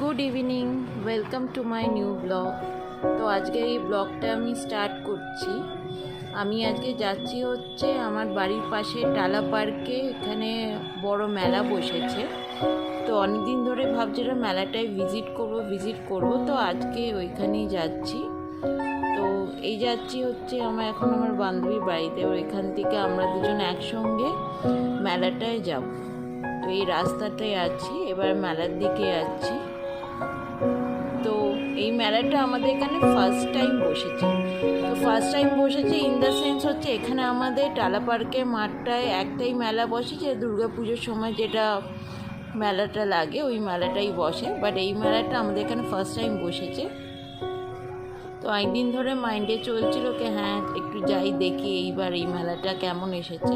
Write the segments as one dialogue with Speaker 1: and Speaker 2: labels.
Speaker 1: Good evening, welcome to my new blog. তো আজকে এই ব্লগটা আমি স্টার্ট করছি। আমি আজকে যাচ্ছি হচ্ছে আমার বাড়ির পাশে টালা পার্কে। এখানে বড় মেলা বসেছে, তো অনেকদিন ধরে ভাবছিলাম মেলাটায় ভিজিট করব, তো আজকে ওইখানেই যাচ্ছি। তো এই যাচ্ছি হচ্ছে আমার বান্ধবীর বাড়িতে, ওইখান থেকে আমরা দুজন একসঙ্গে মেলাটায় যাব। তো এই রাস্তাটায় আছি, এবার মেলার দিকে যাচ্ছি। তো এই মেলাটা আমাদের এখানে ফার্স্ট টাইম বসেছে ইন দ্য সেন্স হচ্ছে এখানে আমাদের টালা পার্কের মাঠটায় একটাই মেলা বসে, যে দুর্গা পুজোর সময় যেটা মেলাটা লাগে ওই মেলাটাই বসে, বাট এই মেলাটা আমাদের এখানে ফার্স্ট টাইম বসেছে। তো অনেকদিন ধরে মাইন্ডে চলছিল কি হ্যাঁ একটু যাই দেখি এইবার এই মেলাটা কেমন এসেছে।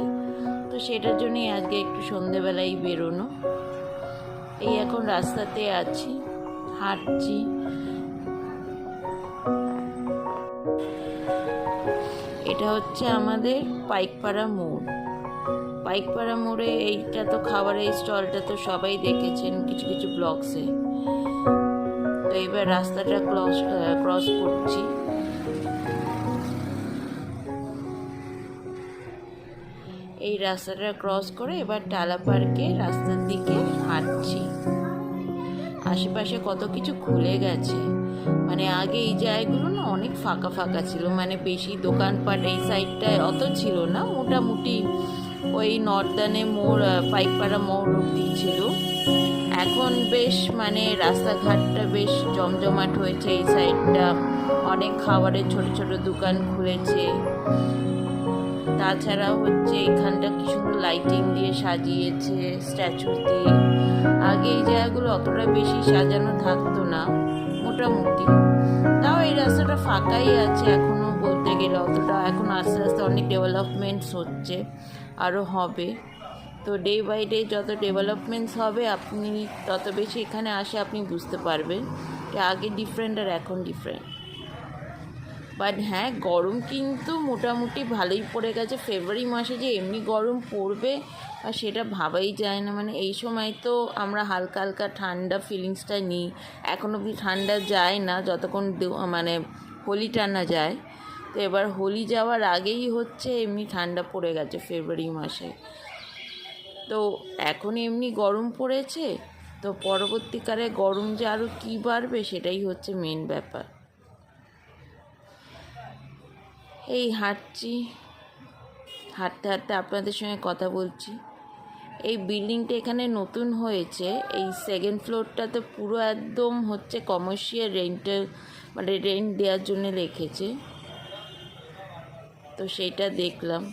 Speaker 1: তো সেটার জন্যই আজকে একটু সন্ধেবেলায় বেরোনো। এই এখন রাস্তাতে আছি, হাঁটছি। এটা হচ্ছে আমাদের পাইকপাড়া মোড়ে এইটা তো খাবারের স্টলটা তো সবাই দেখেছেন কিছু কিছু ব্লগসে। তো এবার রাস্তাটা ক্রস করছি। এই রাস্তাটা ক্রস করে এবার টালা পার্কে রাস্তার দিকে হাঁটছি। আশেপাশে কত কিছু খুলে গেছে, মানে আগে এই জায়গাগুলো না অনেক ফাঁকা ফাঁকা ছিল, মানে বেশি দোকানপাট এই সাইডটায় অত ছিল না, মোটামুটি ওই নর্দানে মোড় পাইকপাড়া মোড় অব্দি ছিল। এখন বেশ মানে রাস্তাঘাটটা বেশ জমজমাট হয়েছে, এই সাইডটা অনেক খাবারের ছোট ছোট দোকান খুলেছে। তাছাড়া হচ্ছে এখানটা কি সুন্দর লাইটিং দিয়ে সাজিয়েছে, স্ট্যাচু দিয়ে। আগে এই জায়গাগুলো অতটা বেশি সাজানো থাকতো না, মোটামুটি। তাও এই রাস্তাটা ফাঁকাই আছে এখনো বলতে গেলে, অতটা এখন আস্তে আস্তে অনেক ডেভেলপমেন্টস হচ্ছে, আরও হবে। তো ডে বাই ডে যত ডেভেলপমেন্টস হবে আপনি তত বেশি এখানে আসে আপনি বুঝতে পারবেন যে আগে ডিফারেন্ট আর এখন ডিফারেন্ট। বাট হ্যাঁ, গরম কিন্তু মোটামুটি ভালোই পড়ে গেছে। ফেব্রুয়ারি মাসে যে এমনি গরম পড়বে আর সেটা ভাবাই যায় না, মানে এই সময় তো আমরা হালকা হালকা ঠান্ডা ফিলিংসটা নিই। এখন অবধি ঠান্ডা যায় না যতক্ষণ মানে হোলিটা না যায়। তো এবার হোলি যাওয়ার আগেই হচ্ছে এমনি ঠান্ডা পড়ে গেছে ফেব্রুয়ারি মাসে। তো এখন এমনি গরম পড়েছে, তো পরবর্তীকালে গরম যে আরও কী বাড়বে সেটাই হচ্ছে মেন ব্যাপার। এই হাঁটছি, হাঁটতে হাঁটতে আপনাদের সঙ্গে কথা বলছি। এই বিল্ডিংটা এখানে নতুন হয়েছে, এই সেকেন্ড ফ্লোরটা তো পুরো একদম হচ্ছে কমার্শিয়াল রেন্টের, মানে রেন্ট দেওয়ার জন্য রেখেছে। তো সেইটা দেখলাম।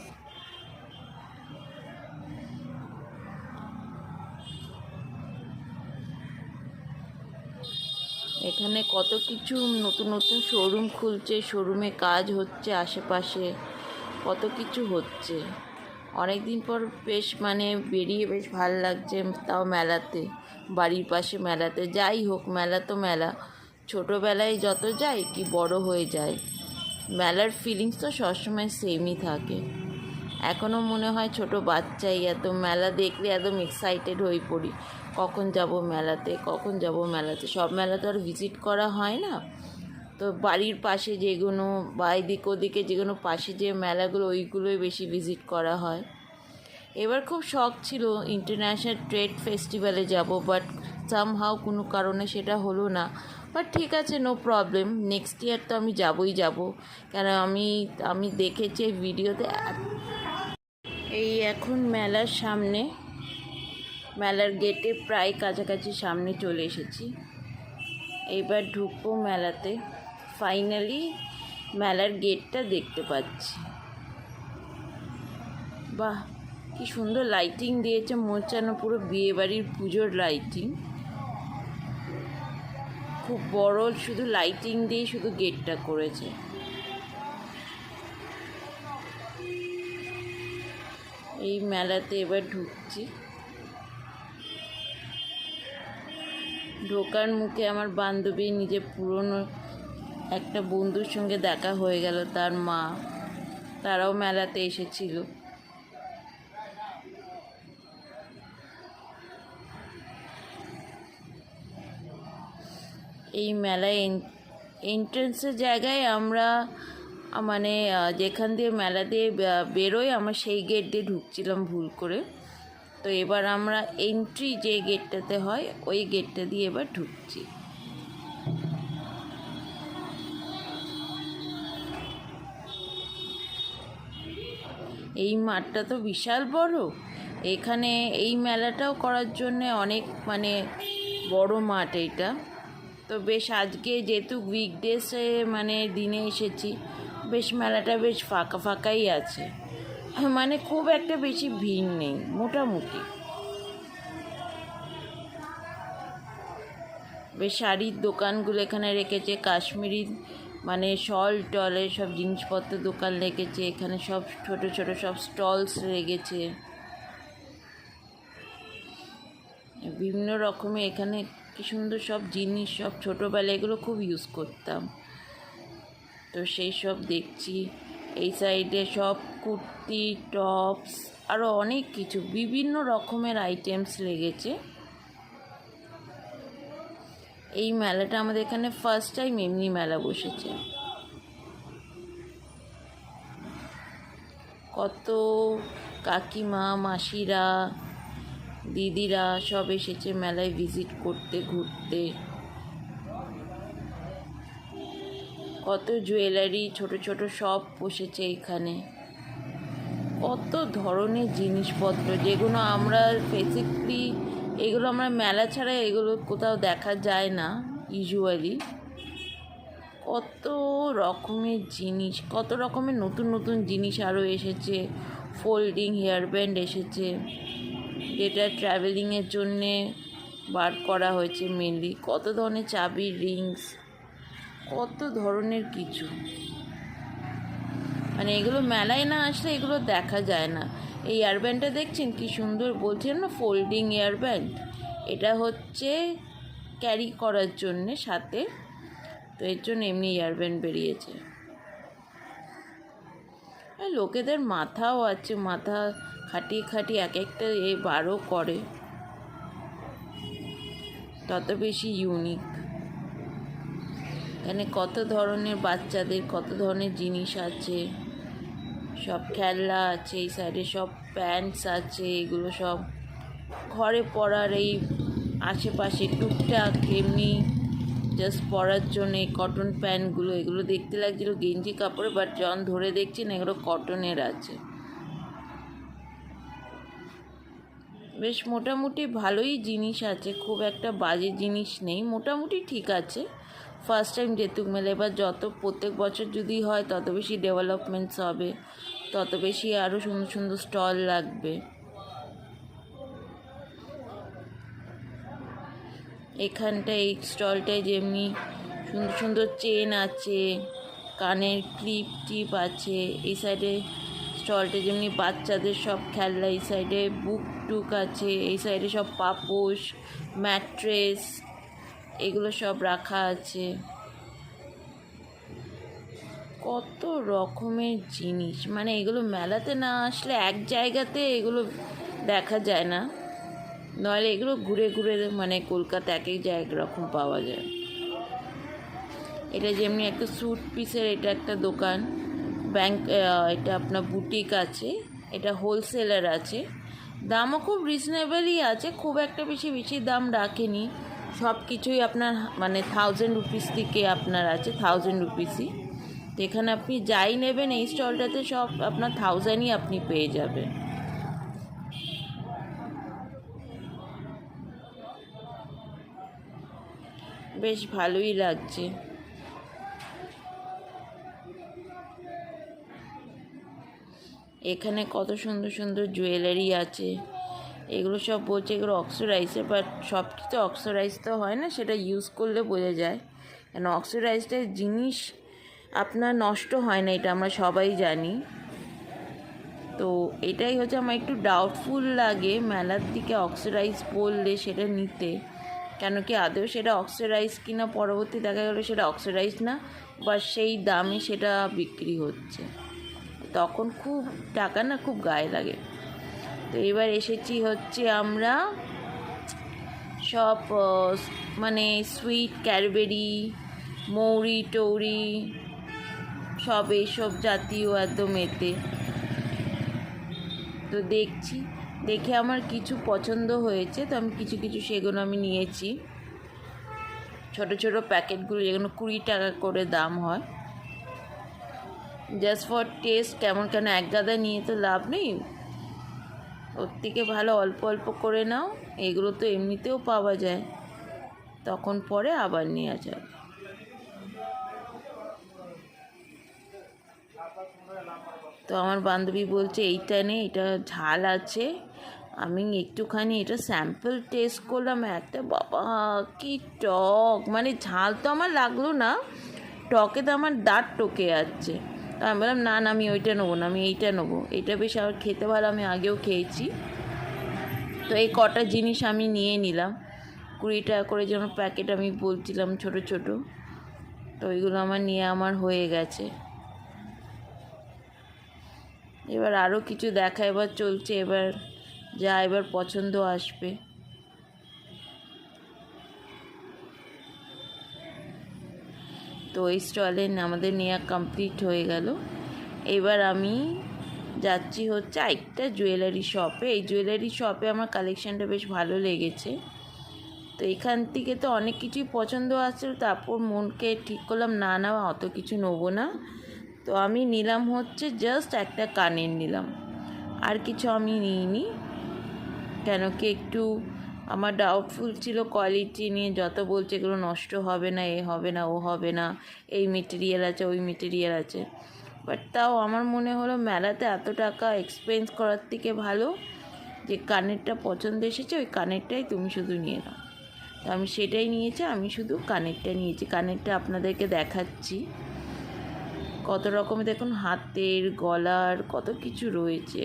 Speaker 1: এখানে কত কিছু নতুন নতুন শোরুম খুলছে, শোরুমে কাজ হচ্ছে, আশেপাশে কত কিছু হচ্ছে। অনেক দিন পর বেশ মানে বেরিয়ে বেশ ভাল লাগছে, তাও মেলাতে, বাড়ির পাশে মেলাতে। যাই হোক, মেলা তো মেলা, ছোটোবেলায় যত যায় কি বড় হয়ে যায়, মেলার ফিলিংস তো সবসময় সেমই থাকে। এখনও মনে হয় ছোটো বাচ্চাই, এত মেলা দেখলে একদম এক্সাইটেড হয়ে পড়ি, কখন যাব মেলাতে। সব মেলা তো আর ভিজিট করা হয় না, তো বাড়ির পাশে যেগুলো বা এদিক ওদিকে যেগুলো পাশে যে মেলাগুলো ওইগুলোই বেশি ভিজিট করা হয়। এবার খুব শখ ছিল ইন্টারন্যাশনাল ট্রেড ফেস্টিভ্যালে যাব, বাট সামহাও কোনো কারণে সেটা হলো না। বাট ঠিক আছে, নো প্রবলেম, নেক্সট ইয়ার তো আমি যাবই কেন আমি দেখেছি ভিডিওতে। এই এখন মেলার সামনে, মেলার গেটে প্রায় কাছাকাছি সামনে চলে এসেছি। এইবার ঢুকবো মেলাতে। ফাইনালি মেলার গেটটা দেখতে পাচ্ছি। বাহ, কি সুন্দর লাইটিং দিয়েছে, মোচানো পুরো বিয়েবাড়ির পুজোর লাইটিং। খুব বড়, শুধু লাইটিং দিয়ে শুধু গেটটা করেছে। এই মেলাতে এবার ঢুকছি। ঢোকার মুখে আমার বান্ধবী, নিজের পুরনো একটা বন্ধুর সঙ্গে দেখা হয়ে গেল, তার মা, তারাও মেলাতে এসেছিল। এই মেলায় এন্ট্রেন্সের জায়গায় আমরা মানে যেখান দিয়ে মেলা দিয়ে বেরোই আমরা সেই গেট দিয়ে ঢুকছিলাম ভুল করে। তো এবার আমরা এন্ট্রি যে গেটটাতে হয় ওই গেটটা দিয়ে এবার ঢুকছি। এই মাঠটা তো বিশাল বড়। এখানে এই মেলাটাও করার জন্যে অনেক মানে বড় মাঠ এইটা। তো বেশ আজকে যেহেতু উইকডেসে মানে দিনে এসেছি, বেশ মেলাটা বেশ ফাঁকা ফাঁকাই আছে, মানে খুব একটা বেশি ভিড় নেই, মোটামুটি। বেশ শাড়ির দোকানগুলো এখানে রেখেছে, কাশ্মীরি মানে শল টলের সব জিনিসপত্র দোকান রেখেছে, এখানে সব ছোট ছোট সব স্টলস রেখেছে বিভিন্ন রকমের। এখানে কি সুন্দর সব জিনিস, সব ছোটোবেলায় এগুলো খুব ইউজ করতাম, তো সেই সব দেখছি। এই সাইডে সব কুর্তি, টপস, আরও অনেক কিছু বিভিন্ন রকমের আইটেমস লেগেছে। এই মেলাটা আমাদের এখানে ফার্স্ট টাইম এমনি মেলা বসেছে। কত কাকিমা, মাসিরা, দিদিরা সব এসেছে মেলায় ভিজিট করতে, ঘুরতে। কত জুয়েলারি ছোট ছোট সব বসেছে এখানে। কত ধরনের জিনিসপত্র যেগুলো আমরা বেসিকলি এগুলো আমরা মেলা ছাড়া এগুলো কোথাও দেখা যায় না ইউজুয়ালি। কত রকমের জিনিস, কত রকমের নতুন নতুন জিনিস আরও এসেছে। ফোল্ডিং হেয়ার ব্যান্ড এসেছে, যেটা ট্রাভেলিংয়ের জন্যে বার করা হয়েছে মেনলি। কত ধরনের চাবির রিংস, কত ধরনের কিছু, মানে এগুলো মেলায় না আসলে এগুলো দেখা যায় না। এই ইয়ারব্যান্ডটা দেখছেন কি সুন্দর, বলছিলাম না ফোল্ডিং ইয়ারব্যান্ড, এটা হচ্ছে ক্যারি করার জন্যে সাথে, তো এর জন্য এমনি ইয়ারব্যান্ড বেরিয়েছে। লোকেদের মাথাও আছে, মাথা খাটিয়ে খাটিয়ে এক একটা বারও করে, তত বেশি ইউনিক। এখানে কত ধরনের বাচ্চাদের কত ধরনের জিনিস আছে, সব খেলনা আছে। এই সাইডে সব প্যান্টস আছে, এগুলো সব ঘরে পরার, এই আশেপাশে টুকটাক এমনি জাস্ট পরার জন্য এই কটন প্যান্টগুলো। এগুলো দেখতে লাগছিলো গেঞ্জি কাপড়ে, বাট যখন ধরে দেখছি না এগুলো কটনের আছে। বেশ মোটামুটি ভালোই জিনিস আছে, খুব একটা বাজে জিনিস নেই, মোটামুটি ঠিক আছে। ফার্স্ট টাইম যেহেতু মেলে, এবার যত প্রত্যেক বছর যদি হয় তত বেশি ডেভেলপমেন্টস হবে, তত বেশি আরও সুন্দর সুন্দর স্টল লাগবে। এখানটায় এই স্টলটায় যেমনি সুন্দর সুন্দর চেন আছে, কানের ক্লিপ টিপ আছে। এই সাইডে স্টলটা যেমনি বাচ্চাদের সব খেলনা, এই সাইডে বুক টুক আছে, এই সাইডে সব পাপোশ, ম্যাট্রেস, এগুলো সব রাখা আছে। কত রকমের জিনিস, মানে এগুলো মেলাতে না আসলে এক জায়গাতে এগুলো দেখা যায় না, নইলে এগুলো ঘুরে ঘুরে মানে কলকাতা এক এক জায়গা রকম পাওয়া যায়। এটা যেমনি একটা স্যুট পিসের এটা একটা দোকান, ব্যাংক, এটা আপনার বুটিক আছে, এটা হোলসেলার আছে, দামও খুব রিজনেবলই আছে, খুব একটা বেশি বেশি দাম রাখেনি। সব কিছুই আপনার মানে 1000 রুপিস থেকে আপনার আছে, 1000 রুপিসই। তো এখানে আপনি যাই নেবেন এই স্টলটাতে সব আপনার 1000ই আপনি পেয়ে যাবেন। বেশ ভালোই লাগছে। এখানে কত সুন্দর সুন্দর জুয়েলারি আছে, এগুলো সব বলছে এগুলো অক্সিডাইজের, বাট সব কিছু অক্সিডাইজ তো হয় না, সেটা ইউজ করলে বোঝা যায়। কেন অক্সিডাইজড জিনিস আপনার নষ্ট হয় না, এটা আমরা সবাই জানি। তো এটাই হচ্ছে আমার একটু ডাউটফুল লাগে মেলার দিকে অক্সিডাইজ বললে সেটা নিতে, কেন কি আদৌ সেটা অক্সিডাইজ কিনা পরবর্তী দেখা গেলো সেটা অক্সিডাইজ না, বা সেই দামে সেটা বিক্রি হচ্ছে, তখন খুব টাকা না খুব গায়ে লাগে। তো এবার এসেছি হচ্ছে আমরা সব মানে সুইট ক্যাডবেরি, মৌরি টৌরি সব এইসব জাতীয় একদম এতে। তো দেখে আমার কিছু পছন্দ হয়েছে, তো আমি কিছু সেগুলো আমি নিয়েছি। ছোট ছোট প্যাকেটগুলো যেগুলো 20 টাকা করে দাম হয়, জাস্ট ফর টেস্ট। কেন এক গাদা নিয়ে তো লাভ নেই, ওর থেকে ভালো অল্প অল্প করে নাও। এগুলো তো এমনিতেও পাওয়া যায়, তখন পরে আবার নেওয়া যায়। তো আমার বান্ধবী বলছে এইটা নেই, এটা ঝাল আছে। আমি একটুখানি এটা স্যাম্পল টেস্ট করলাম, একটা বাবা কি টক, মানে ঝাল তো আমার লাগলো না, টকে তো আমার দাঁত টকে যাচ্ছে। তো আমি বললাম না আমি ওইটা নেবো না, আমি এইটা নেবো, এটা বেশ আমার খেতে ভালো, আমি আগেও খেয়েছি। তো এই কটা জিনিস আমি নিয়ে নিলাম, 20 টাকা করে যেমন প্যাকেট আমি বলছিলাম ছোট ছোট। তো ওইগুলো আমার হয়ে গেছে। এবার আরও কিছু দেখা এবার চলছে, এবার পছন্দ আসবে। তো এই স্টলে আমাদের নেওয়া কমপ্লিট হয়ে গেল। এবার আমি যাচ্ছি হচ্ছে একটা জুয়েলারি শপে। এই জুয়েলারি শপে আমার কালেকশানটা বেশ ভালো লেগেছে। তো এখান থেকে তো অনেক কিছুই পছন্দ আসছিল, তারপর মনকে ঠিক করলাম না অত কিছু নেবো না। তো আমি নিলাম হচ্ছে জাস্ট একটা কানের নিলাম, আর কিছু আমি নিইনি। কেন কি একটু আমার ডাউটফুল ছিল কোয়ালিটি নিয়ে, যত বলছে এগুলো নষ্ট হবে না, এ হবে না, ও হবে না, এই মেটেরিয়াল আছে, ওই মেটেরিয়াল আছে। বাট তাও আমার মনে হলো মেলাতে এত টাকা এক্সপেন্স করার থেকে ভালো যে কানেরটা পছন্দ এসেছে, ওই কানেরটাই তুমি শুধু নিয়ে নাও। তো আমি সেটাই নিয়েছি, আমি শুধু কানেরটা নিয়েছি। কানেরটা আপনাদেরকে দেখাচ্ছি, কত রকমের দেখুন, হাতের, গলার, কত কিছু রয়েছে,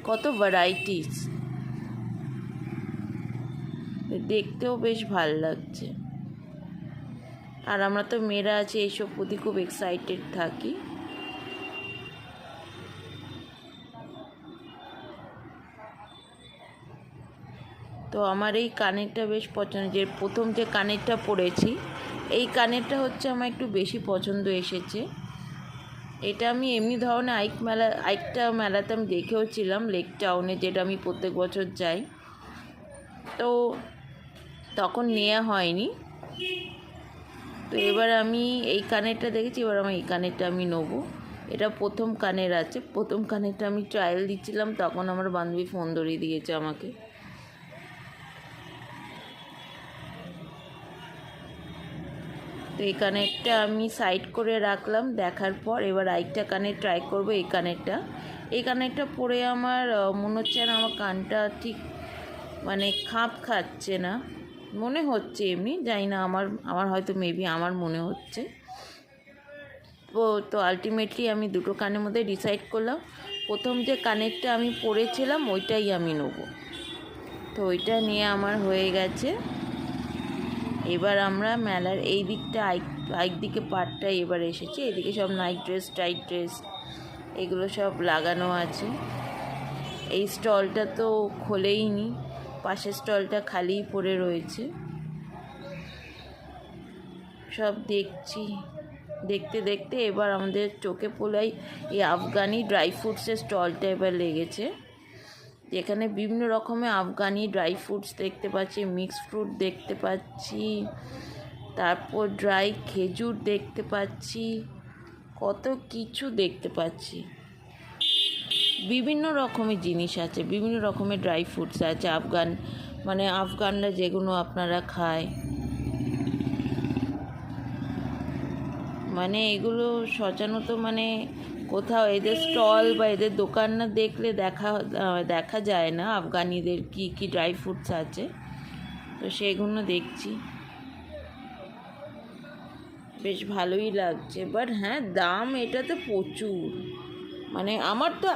Speaker 1: কত ভ্যারাইটিস, দেখতেও বেশ ভাল লাগছে। আর আমরা তো মেয়েরা আছি, এইসব প্রতি খুব এক্সাইটেড থাকি। তো আমার এই কানেরটা বেশ পছন্দ, যে প্রথম যে কানেরটা পরেছি, এই কানেরটা হচ্ছে আমার একটু বেশি পছন্দ এসেছে। এটা আমি এমনি ধরনের আরেকটা মেলাতে আমি দেখেওছিলাম, লেক টাউনে, যেটা আমি প্রত্যেক বছর যাই, তো তখন নেওয়া হয়নি। তো এবার আমি এই কানেরটা দেখেছি, এবার আমার এই কানেরটা আমি নেবো। এটা প্রথম কানের আছে, প্রথম কানেরটা আমি ট্রায়াল দিচ্ছিলাম, তখন আমার বান্ধবী ফোন ধরিয়ে দিয়েছে আমাকে। তো এই কানেরটা আমি সাইড করে রাখলাম, দেখার পর এবার আরেকটা কানের ট্রাই করবো। এই কানেরটা পরে আমার মনে হচ্ছে না, আমার কানটা ঠিক মানে খাপ খাচ্ছে না মনে হচ্ছে, এমনি জানি না, আমার হয়তো মেবি আমার মনে হচ্ছে। তো আলটিমেটলি আমি দুটো কানের মধ্যে ডিসাইড করলাম, প্রথম যে কানেরটা আমি পরেছিলাম ওইটাই আমি নেব। তো ওইটা নিয়ে আমার হয়ে গেছে। এবার আমরা মেলার এই দিকটা দিকে পার্টটাই এবার এসেছি। এদিকে সব নাইট ড্রেস, টাইট ড্রেস, এগুলো সব লাগানো আছে। এই স্টলটা তো খোলেইনি, পাশের স্টলটা খালিই পড়ে রয়েছে। সব দেখতে এবার আমাদের চোখে পড়াই এই আফগানি ড্রাই ফ্রুটসের স্টলটা এবার লেগেছে, যেখানে বিভিন্ন রকমের আফগানি ড্রাই ফ্রুটস দেখতে পাচ্ছি, মিক্সড ফ্রুট দেখতে পাচ্ছি, তারপর ড্রাই খেজুর দেখতে পাচ্ছি, কত কিছু দেখতে পাচ্ছি। বিভিন্ন রকমের জিনিস আছে, বিভিন্ন রকমের ড্রাই ফ্রুটস আছে, আফগানরা যেগুলো আপনারা খায়, এগুলো সাজানো তো কোথাও এদের স্টল বা এদের দোকান না দেখলে দেখা যায় না আফগানিদের কি ড্রাই ফ্রুটস আছে। তো সেগুলো দেখছি, বেশ ভালোই লাগছে। বাট হ্যাঁ, দাম এটাতে প্রচুর,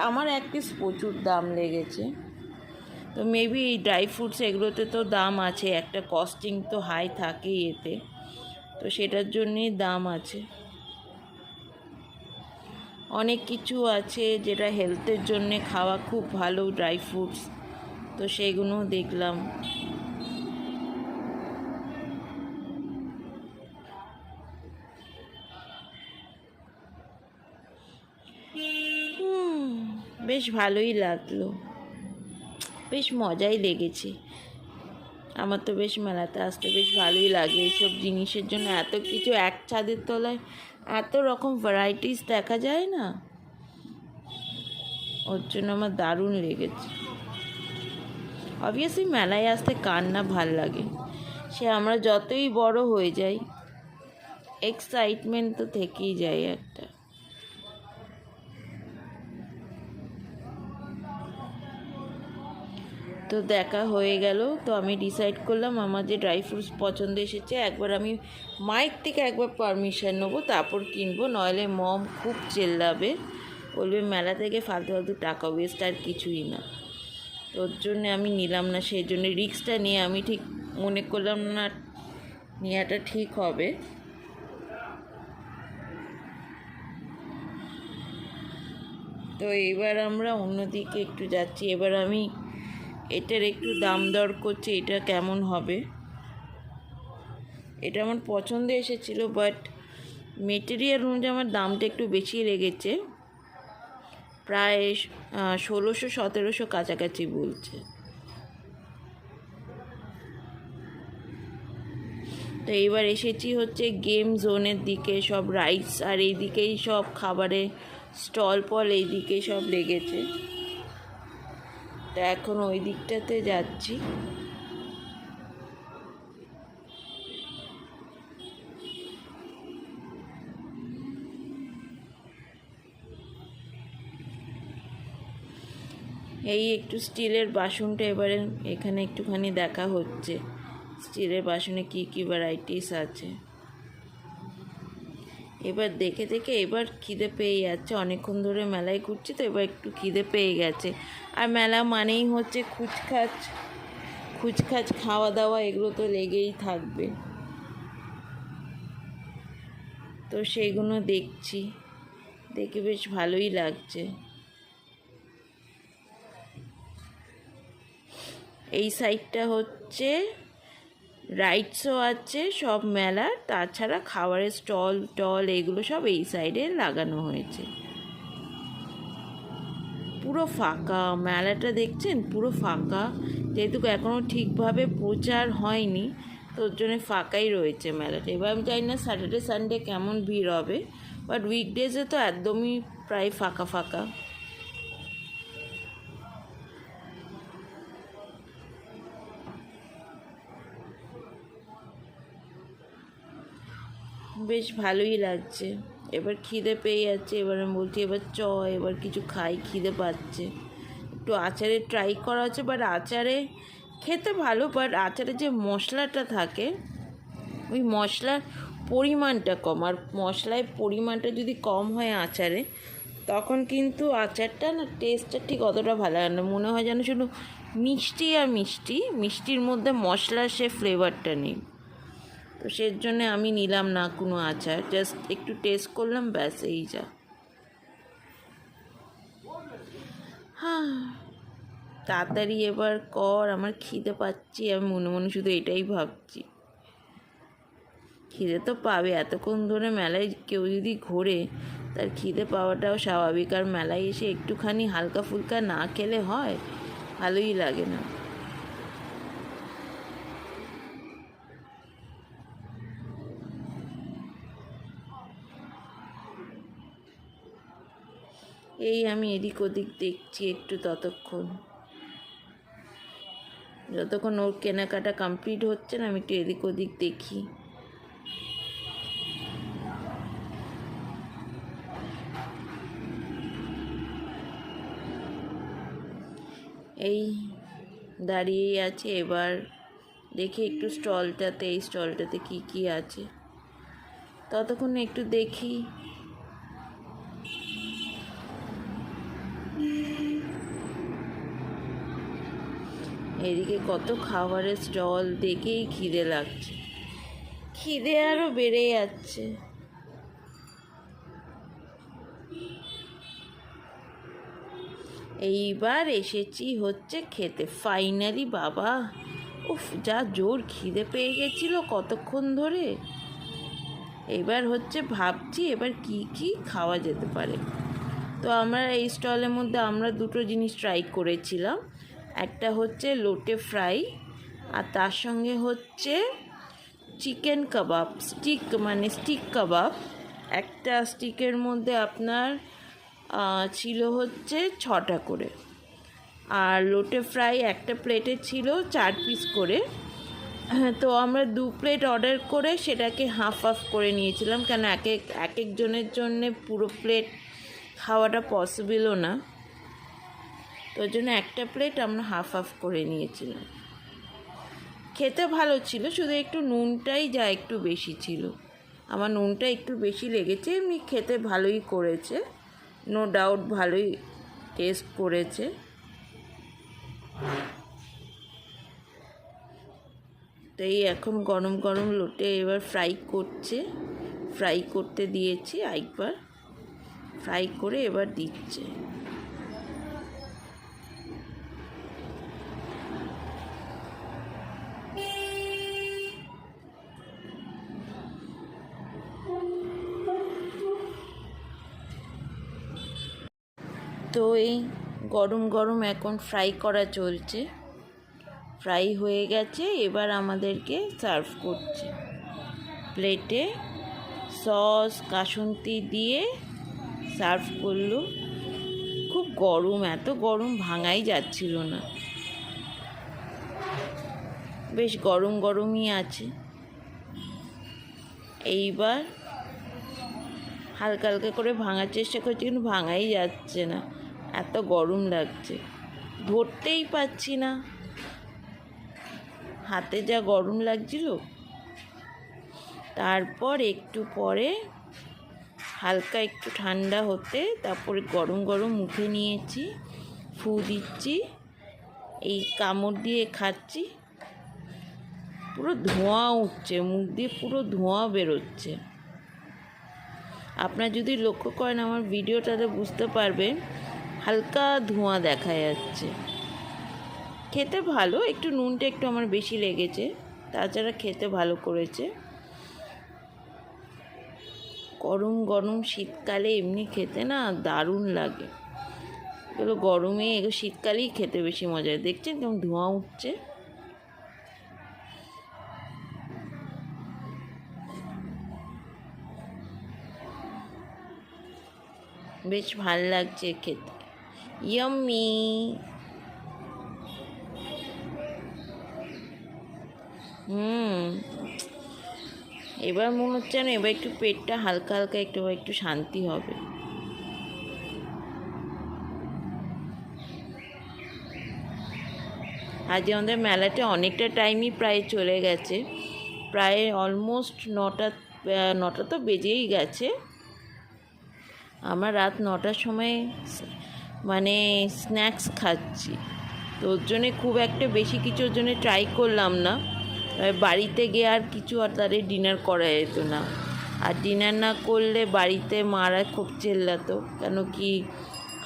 Speaker 1: আমার এক পিস প্রচুর দাম লেগেছে। তো মেবি এই ড্রাই ফ্রুটস এগুলোতে তো দাম আছে, একটা কস্টিং তো হাই থাকেই এতে, তো সেটার জন্যই দাম আছে। অনেক কিছু আছে যেটা হেলথের জন্যে খাওয়া খুব ভালো ড্রাই ফ্রুটস, তো সেগুলোও দেখলাম। বেশ ভালোই লাগলো, বেশ মজাই লেগেছে। আমার তো বেশ মেলাতে আসতে বেশ ভালোই লাগে এইসব জিনিসের জন্য। এত কিছু এক ছাদের তলায় এত রকম ভ্যারাইটিস দেখা যায় না, ওর জন্য আমার দারুণ লেগেছে। অবভিয়াসলি মেলায় আসতে কার না ভাল লাগে, সে আমরা যতই বড় হয়ে যাই এক্সাইটমেন্ট তো থেকেই যায় একটা। তো দেখা হয়ে গেল, তো আমি ডিসাইড করলাম আমার যে ড্রাই ফ্রুটস পছন্দ এসেছে, একবার আমি মায়ের থেকে একবার পারমিশন নেবো, তারপর কিনবো, নইলে মম খুব চেল্লাবে, বলবে মেলা থেকে ফালতু ফালতু টাকা ওয়েস্ট, আর কিছুই না। ওর জন্যে আমি নিলাম না, সেই জন্য রিস্কটা নিয়ে আমি ঠিক মনে করলাম না নেওয়াটা ঠিক হবে। তো এবার আমরা অন্যদিকে একটু যাচ্ছি। এবার আমি এটার একটু দাম দর করছি, এটা কেমন হবে। এটা আমার পছন্দে এসেছিলো, বাট মেটেরিয়াল অনুযায়ী আমার দামটা একটু বেশি লেগেছে, প্রায় 1600-1700 কাছাকাছি বলছে। তো এইবার এসেছি হচ্ছে গেম জোনের দিকে, সব রাইডস আর এইদিকেই সব খাবারের স্টল পল এইদিকে সব লেগেছে। তো এখন ওই দিকটাতে যাচ্ছি। এই একটু স্টিলের বাসনটা এবারে এখানে একটুখানি দেখা হচ্ছে, স্টিলের বাসনে কি কি ভ্যারাইটিস আছে। এবার দেখে দেখে এবার খিদে পেয়ে যাচ্ছে, অনেকক্ষণ ধরে মেলায় ঘুরছি তো এবার একটু খিদে পেয়ে গেছে। আর মেলা মানেই হচ্ছে খুচখাচ খাওয়া দাওয়া, এগুলো তো লেগেই থাকবে। তো সেইগুলো দেখছি, দেখে বেশ ভালোই লাগছে। এই সাইডটা হচ্ছে রাইডসও আছে সব মেলার, তাছাড়া খাবারের স্টল টল এগুলো সব এই সাইডে লাগানো হয়েছে। পুরো ফাঁকা মেলাটা, দেখছেন পুরো ফাঁকা, যেহেতু এখনও ঠিকভাবে প্রচার হয়নি তোর জন্য ফাঁকাই রয়েছে মেলাটা। এবার আমি জানি না স্যাটারডে সানডে কেমন ভিড় হবে, বাট উইকডেজে তো একদমই প্রায় ফাঁকা ফাঁকা। বেশ ভালোই লাগছে। এবার খিদে পেয়ে যাচ্ছে, এবার আমি বলছি এবার এবার কিছু খাই, খিদে পাচ্ছে। একটু আচারে ট্রাই করা হচ্ছে, বাট আচারে খেতে ভালো, বাট আচারে যে মশলাটা থাকে ওই মশলার পরিমাণটা কম, আর মশলার পরিমাণটা যদি কম হয় আচারে, তখন কিন্তু আচারটা না টেস্টটা ঠিক অতটা ভালো লাগে না, মনে হয় যেন শুধু মিষ্টি আর মিষ্টির মধ্যে মশলার সে ফ্লেভারটা নেই। তো সের জন্যে আমি নিলাম না কোনো আচার, জাস্ট একটু টেস্ট করলাম, ব্যাস এই যা। হ্যাঁ, তাড়াতাড়ি এবার কর, আমার খিদে পাচ্ছি, আমি মনে মনে শুধু এটাই ভাবছি। খিদে তো পাবে, এতক্ষণ ধরে মেলায় কেউ যদি ঘোরে তার খিদে পাওয়াটাও স্বাভাবিক। আর মেলায় এসে একটুখানি হালকা ফুলকা না খেলে হয়, ভালোই লাগে না। এই আমি এদিক ওদিক দেখছি একটু, যতক্ষণ ওর কেনাকাটা কমপ্লিট হচ্ছে না আমি একটু এদিক ওদিক দেখি। এই দাঁড়িয়েই আছে, এবার দেখি একটু এই স্টলটাতে কি কি আছে, ততক্ষণ একটু দেখি। এদিকে কত খাবারের স্টল, দেখেই খিদে লাগছে, খিদে আরও বেড়ে যাচ্ছে। এইবার এসেছি হচ্ছে খেতে ফাইনালি। বাবা, উফ, যা জোর খিদে পেয়ে গেছিলো কতক্ষণ ধরে। এবার হচ্ছে ভাবছি এবার কি কি খাওয়া যেতে পারে। তো আমরা এই স্টলের মধ্যে আমরা দুটো জিনিস ট্রাই করেছিলাম, একটা হচ্ছে লোটে ফ্রাই আর তার সঙ্গে হচ্ছে চিকেন কাবাব, স্টিক কাবাব। একটা স্টিকের মধ্যে আপনার ছিল হচ্ছে 6টা করে, আর লোটে ফ্রাই একটা প্লেটে ছিল 4 পিস করে। তো আমরা 2 প্লেট অর্ডার করে সেটাকে হাফ হাফ করে নিয়েছিলাম, কেন এক একজনের জন্যে পুরো প্লেট খাওয়াটা পসিবলও না, তো ওই জন্য একটা প্লেট আমরা হাফ হাফ করে নিয়েছিলাম। খেতে ভালো ছিল, শুধু একটু নুনটাই যা একটু বেশি ছিল। আমার নুনটা একটু বেশি লেগেছে, এমনি খেতে ভালোই করেছে, নো ডাউট ভালোই টেস্ট করেছে। তো এই এখন গরম গরম লোটে এবার ফ্রাই করছে, ফ্রাই করতে দিয়েছি, একবার ফ্রাই করে এবার দিচ্ছে। তো এই গরম গরম এখন ফ্রাই করা চলছে, ফ্রাই হয়ে গেছে, এবার আমাদেরকে সার্ভ করছে প্লেটে সস কাসুন্দি দিয়ে সার্ভ করলো। খুব গরম, এত গরম ভাঙাই যাচ্ছিল না, বেশ গরম গরমই আছে। এইবার হালকা হালকা করে ভাঙার চেষ্টা করছি, কিন্তু ভাঙাই যাচ্ছে না, এত গরম লাগছে, ধরতেই পারছি না, হাতে যা গরম লাগছিল। তারপর একটু পরে হালকা একটু ঠান্ডা হতে তারপরে গরম গরম মুখে নিয়েছি, ফু দিচ্ছি, এই কামড় দিয়ে খাচ্ছি, পুরো ধোঁয়া উঠছে মুখ দিয়ে, পুরো ধোঁয়া বেরোচ্ছে। আপনারা যদি লক্ষ্য করেন আমার ভিডিওটাতে বুঝতে পারবেন, হালকা ধোঁয়া দেখা যাচ্ছে। খেতে ভালো, একটু নুনটা একটু আমার বেশি লেগেছে, তাছাড়া খেতে ভালো করেছে। গরম গরম শীতকালে এমনি খেতে না দারুণ লাগে, এগুলো গরমে এগুলো শীতকালেই খেতে বেশি মজা। দেখছেন কেমন ধোঁয়া উঠছে। বেশ ভাল লাগছে খেতে, ইয়াম্মি। এবার মনে হচ্ছে না, এবার একটু পেটটা হালকা হালকা একটু শান্তি হবে। আজ আমাদের মেলাতে অনেকটা টাইমই প্রায় চলে গেছে, প্রায় অলমোস্ট 9টা তো বেজেই গেছে। আমরা রাত 9টার সময় মানে স্ন্যাক্স খাচ্ছি, তো ওর জন্যে খুব একটা বেশি কিছুর জন্যে ট্রাই করলাম না। বাড়িতে গিয়ে আর কিছু আর তাদের ডিনার করা যেত না, আর ডিনার না করলে বাড়িতে মারা খুব চেল্লাতো, কেন কি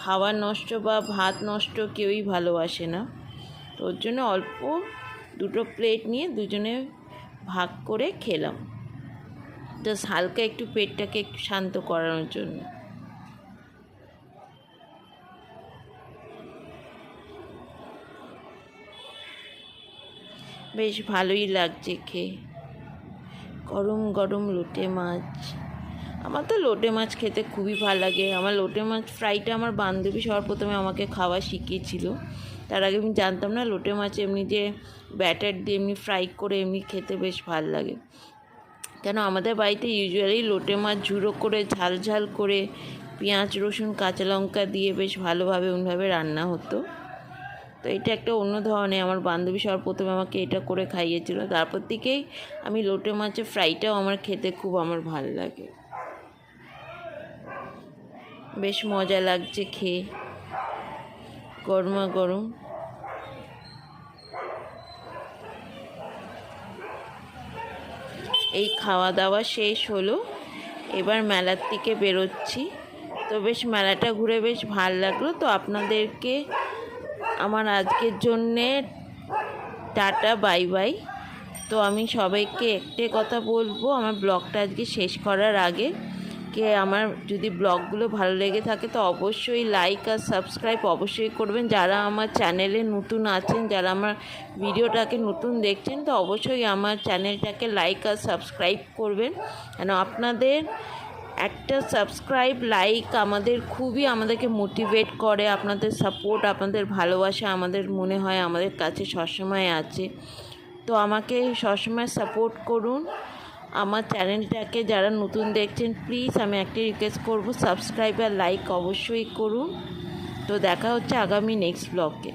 Speaker 1: খাবার নষ্ট বা ভাত নষ্ট কেউই ভালোবাসে না। তো ওর জন্য অল্প 2টো প্লেট নিয়ে দুজনে ভাগ করে খেলাম, জাস্ট হালকা একটু পেটটাকে একটু শান্ত করানোর জন্য। বেশ ভালোই লাগছে খেয়ে, গরম গরম লোটে মাছ। আমার তো লোটে মাছ খেতে খুবই ভালো লাগে। আমার লোটে মাছ ফ্রাইটা আমার বান্ধবী সবার প্রথমে আমাকে খাওয়া শিখিয়েছিল, তার আগে আমি জানতাম না লোটে মাছ এমনি যে ব্যাটার দিয়ে এমনি ফ্রাই করে এমনি খেতে বেশ ভালো লাগে। কেন আমাদের বাড়িতে ইউজুয়ালি লোটে মাছ ঝুড়ো করে ঝাল ঝাল করে পেঁয়াজ রসুন কাঁচা লঙ্কা দিয়ে বেশ ভালোভাবে ওইভাবে রান্না হতো। তো এটা একটা অন্য ধরনের, আমার বান্ধবী সবার প্রথমে আমাকে এটা করে খাইয়েছিল, তারপর থেকেই আমি লোটে মাছের ফ্রাইটাও আমার খেতে খুব আমার ভালো লাগে। বেশ মজা লাগছে খেয়ে, গরমা গরম। এই খাওয়া দাওয়া শেষ হলো, এবার মেলার দিকে বেরোচ্ছি। তো বেশ মেলাটা ঘুরে বেশ ভাল লাগলো। তো আপনাদেরকে আমার আজকের জন্যে টাটা, বাই বাই। তো আমি সবাইকে একটাই কথা বলবো, আমার ব্লগটা আজকে শেষ করার আগে, আমার যদি ব্লগগুলো ভালো লেগে থাকে তো অবশ্যই লাইক আর সাবস্ক্রাইব অবশ্যই করবেন। যারা আমার চ্যানেলে নতুন আছেন, যারা আমার ভিডিওটাকে নতুন দেখছেন, তো অবশ্যই আমার চ্যানেলটাকে লাইক আর সাবস্ক্রাইব করবেন। কেন আপনাদের একটা সাবস্ক্রাইব লাইক আমাদেরকে মোটিভেট করে। আপনাদের সাপোর্ট, আপনাদের ভালোবাসা আমাদের মনে হয় আমাদের কাছে সবসময় আছে। তো আমাকে সবসময় সাপোর্ট করুন। আমার চ্যানেলটাকে যারা নতুন দেখছেন প্লিজ আমি একটা রিকোয়েস্ট করব, সাবস্ক্রাইব আর লাইক অবশ্যই করুন। তো দেখা হচ্ছে আগামী নেক্সট ব্লগে।